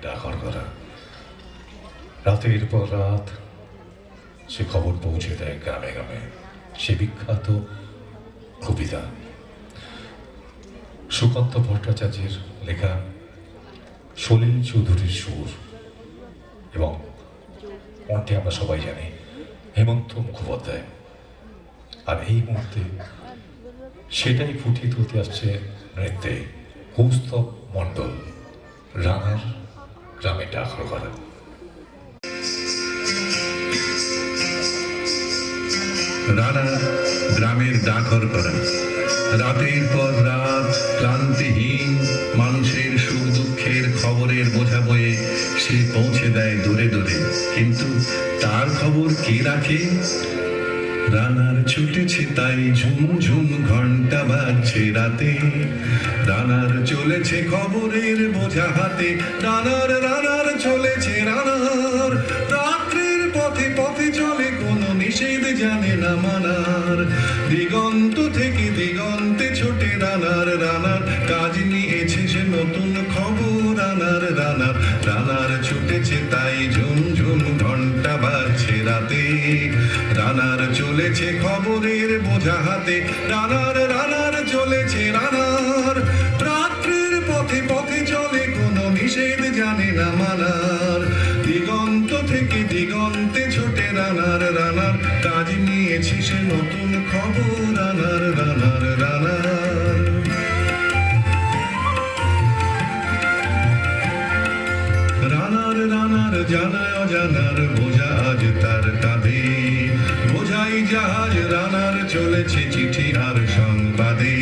ডাকর করা। রাতের পর রাত সে খবর পৌঁছে দেয় গ্রামে গ্রামে। সে বিখ্যাত কবিতা সুকান্ত ভট্টাচার্যের লেখা, সলিল চৌধুরীর সুর, এবং গানটি আমরা সবাই জানি হেমন্ত মুখোপাধ্যায়। আর এই মুহূর্তে সেটাই ফুটিয়ে তুলতে আসছে নৃত্যে কৌস্তব মণ্ডল, রানার গ্রামে ডাকর করা। রানা গ্রামের ডাকর করা। রাতের পর রাত ক্লান্তিহীন মানুষের সুখ দুঃখের খবরের বোঝা বয়ে সে পৌঁছে দেয় দূরে দূরে। কিন্তু তার খবর কে রাখে? রানার ছুটেছে তাই ঝুমঝুম ঘন্টা বাজছে রাতে। রানার চলেছে খবরের বোঝা হাতে। রানার রানার চলেছে রানার। রাত্রির পথে পথে চলে কোনো নিষেধ জানে না মানার। দিগন্ত থেকে দিগন্তে ছোটে রানার। রানার কাজ নিয়েছে সে নতুন খবর। রানার রানার রানার ছুটেছে তাই ঝুমঝুম ঘন্টা বাজছে রাতে। রানার চলেছে খবরের বোঝা হাতে। রানার রানার চলেছে রানার। রাত্রির পথে পথে চলে কোনো নিষেধ জানে না মানার। দিগন্ত থেকে দিগন্তে ছোটে রানার। রানার কাজ নিয়েছে সে নতুন খবর। রানার রানার রানার। রানার রানার জানায় অজানার বোঝা আজ তার কাঁধে। বোঝাই জাহাজ রানার চলেছে চিঠি আর সংবাদে।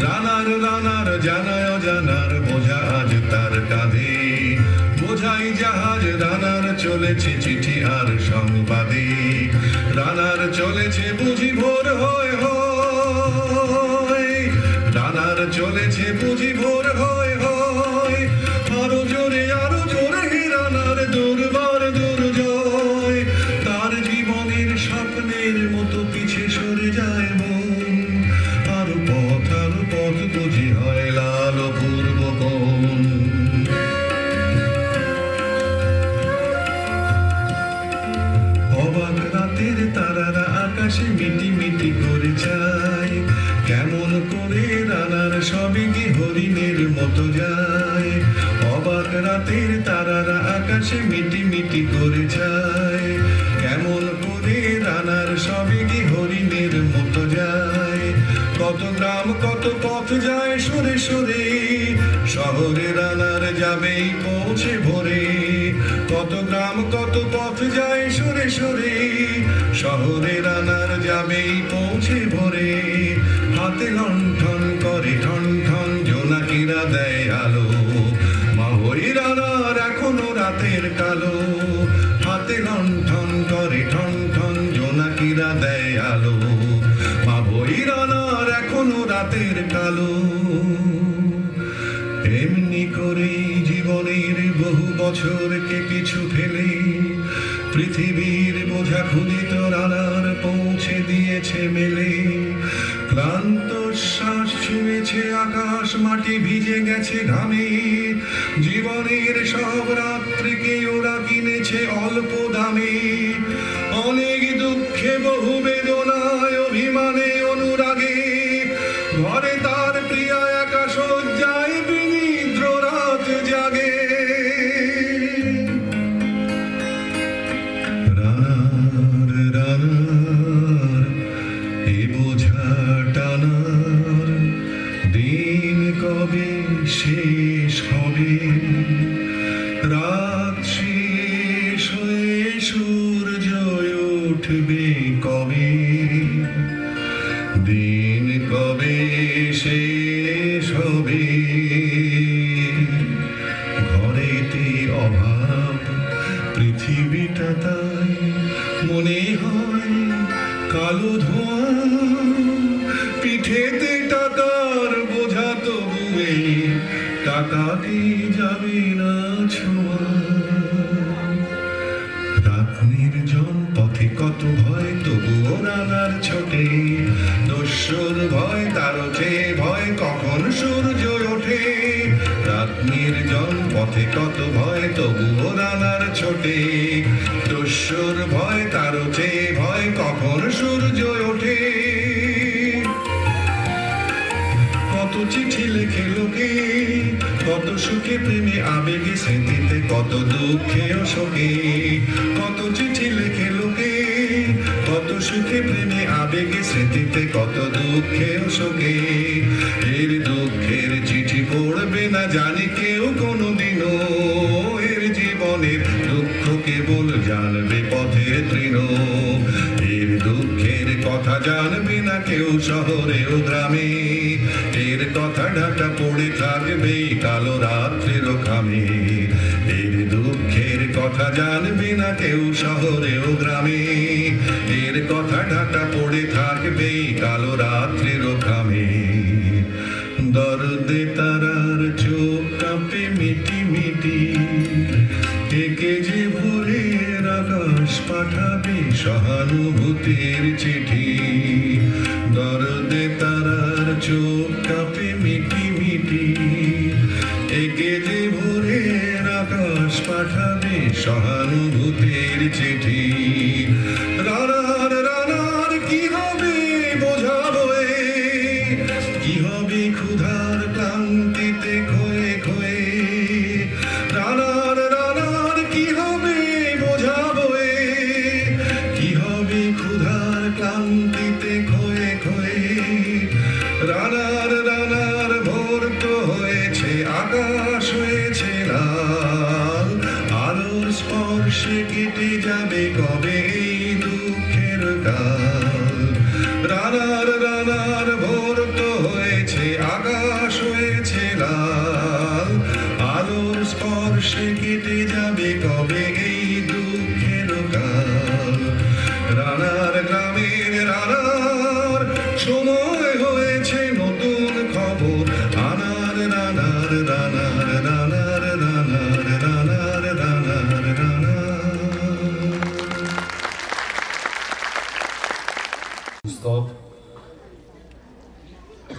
রানার রানার জানায় অজানার বোঝা আজ তার কাঁধে। বোঝাই জাহাজ রানার চলেছে চিঠি আর সংবাদে। রানার চলেছে বুঝি ভোর হয় হয়। রানার চলেছে বুঝি ভোর হয় হয়। আরো জোরে রানার দুর্বার দুর্জয়। তার জীবনের স্বপ্নের মতো পিছে সরে যায় মন। আরো পথ বুঝি হয় লাল পূর্ব কোণ। অবাক রাতের তারারা আকাশে মিটি মিটি করে যায়। কেমন করে রানার সবে কি হরিণের মতো যায়। অবাক রাতের তারারা আকাশে মিটি মিটি করে যায়। কেমন করে রানার সবে কি হরিণের মতো যায়। কত গ্রাম কত পথ যায় সরে সরে। শহরে রানার যাবেই পৌঁছে ভোরে। কত গ্রাম কত পথ যায় সরে সরে। শহরে রানার যাবেই পৌঁছে ভোরে। হাতে লণ্ঠন করে ঠন ঠন জোনাকিরা দেয় আলো। মা ওই রানার এখনো রাতের কালো। হাতে লণ্ঠন করে ঠন ঠন জোনাকিরা দেয় আলো। মা ওই রানার এখনো রাতের কালো। এমনি করে জীবনের বহু বছরকে পিছু ফেলে পৃথিবীর বোঝা ক্ষুদিত রানার পৌঁছে দিয়েছে মেলে। ক্লান্ত শ্বাস ছুঁয়েছে আকাশ মাটি ভিজে গেছে ঘামে। জীবনের সব রাত্রিকে ওরা কিনেছে অল্প দামে। অনেক দুঃখে বহু বেদনায় অভিমানে অনুরাগে। ঘরে তার প্রিয়া একা শয্যায় বিনিদ্র রাত জাগে। রানার রানার এ বোঝা টানার দিন কবে শেষ হবে। রাত শেষ হয়ে সূর্য উঠবে কবে। দিন কবে শেষ হবে। ঘরেতে অভাব পৃথিবীটা তাই মনে হয় কালো ধোঁয়া। পিঠেতে টাকার বোঝা তবুয়ে টাকাকে যাবে না ছোঁয়া। রাত নির্জন পথে কত ভয় তবুও রানার ছোটে। দস্যুর ভয় তার চেয়ে ভয় কখন সূর্য ওঠে। রাত নির্জন পথে কত ভয় তবুও রানার ছোটে, দস্যুর ভয় তারও চেয়ে ভয় কখন সূর্য ওঠে। কত চিঠি লেখে লোকে, কত সুখে প্রেমে আবেগে স্মৃতিতে, কত দুঃখে ও শোকে। কত চিঠি লেখে লোকে, কত সুখে প্রেমে আবেগে স্মৃতিতে, কত দুঃখে ও শোকে। এর দুঃখের চিঠি পড়বে না জানি কেউ কোনোদিনও, এর জীবনের দুঃখ কেবল জানবে পথের তৃণ। এর দুঃখের কথা জানবে না কেউ শহরে ও গ্রামে, এর কথা ঢাকা পড়ে থাকবে কালো রাত্রির খামে। এর দুঃখের কথা জানবে না কেউ শহরে ও গ্রামে, এর কথা ঢাকা পড়ে থাকবে কালো রাত্রির খামে। দর্দে তারার চোখ কাঁপে মিটি মিটি, একে যে ভোরের আকাশ পাঠাবে সহানুভূতির চিঠি। দর্দে তারার চোখ কাঁপে মিটি মিটি, একে যে ভোরের আকাশ পাঠাবে সহানুভূতির চিঠি। রানার রানার কি হবে বোঝাবো, কি হবে ক্ষুধার ক্লান্তিতে খয়ে খয়ে। রানার রানার কি হবে বোঝাবো, কি হবে ক্ষুধার ক্লান্তিতে খয়ে খয়ে। রানার রানার ভোর তো হয়েছে আকাশ হয়েছে লাল, আলোর স্পর্শে কেটে যাবে কবে এই দুঃখের কাল। রানার রানার ভোর তো হয়েছে আকাশ হয়েছে লাল, আলোর স্পর্শে কেটে যাবে কবে এই দুঃখের কাল। রানার গ্রামের রানার সময় হয়েছে নতুন খবর আনার। রানার রানার রানার রানার রানার রানার রানার।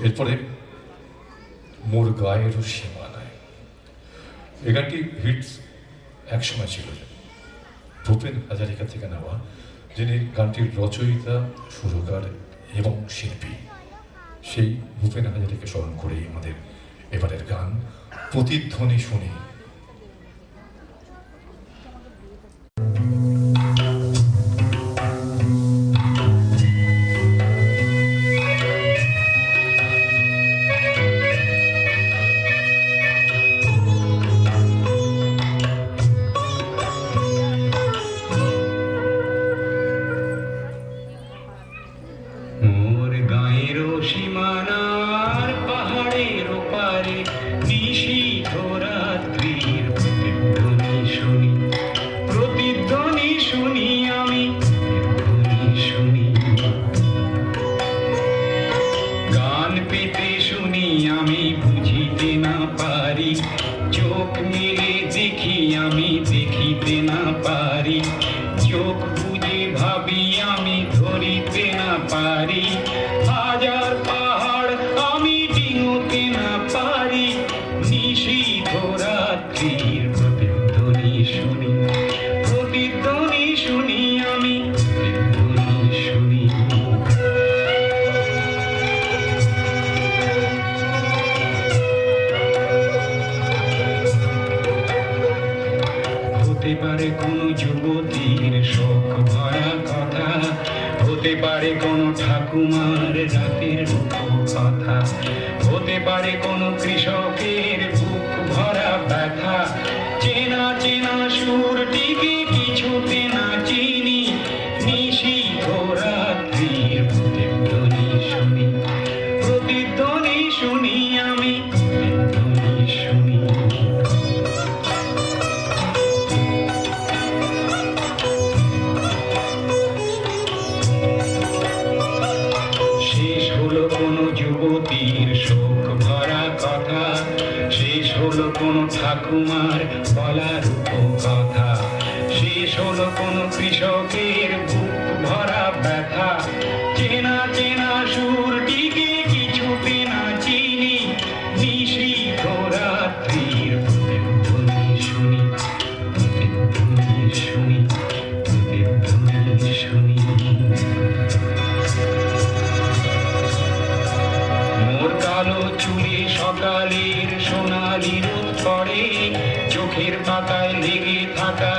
এরপরে মোর গায়েরও সীমানায়, এ গানটি হিটস একসময় ছিল ভূপেন হাজারিকা থেকে নেওয়া, যিনি গানটির রচয়িতা, সুরকার এবং শিল্পী। সেই ভূপেন হাজারিকে স্মরণ করেই আমাদের এবারের গান প্রতিধ্বনি শুনি। সীমানার পাহাড়ের ওপারে নিশীথ রাত্রির প্রতিধ্বনি শুনি, প্রতিধ্বনি শুনি আমি, প্রতিধ্বনি শুনি। গান পেতে শুনি আমি বুঝিতে না পারি, চোখ মেলে দেখি আমি দেখিতে না পারি, চোখ বুঝে ভাবি আমি ধরিতে না পারি। হাজার পাহাড় আমি ডিঙোতে না পারি, নিশীথ রাত্রির প্রতিধ্বনি শুনি, প্রতিধ্বনি শুনি আমি, প্রতিধ্বনি শুনি। হতে পারে কোনো যুবতীর শোক ভরা কথা, হতে পারে কোনো ঠাকুমার রাতের কথা, হতে পারে কোনো কৃষকের বুক ভরা ব্যথা। চেনা চেনা সুরটিকে কিছুতে না চিনি, নিশীথ রাত্রির প্রতিধ্বনি শুনি, প্রতিধ্বনি শুনি আমি, প্রতিধ্বনি শুনি। শেষ হলো কোনো যুবতীর শোক ভরা কথা, শেষ হলো কোনো ঠাকুমার বলার কথা, শেষ হলো কোনো কৃষকের বুক ভরা ব্যথা। চেনা চেনা সুরটিকে কিছুতে না চিনি, নিশীথ রাত্রির প্রতিধ্বনি চোখের পাতায় লেগে থাকা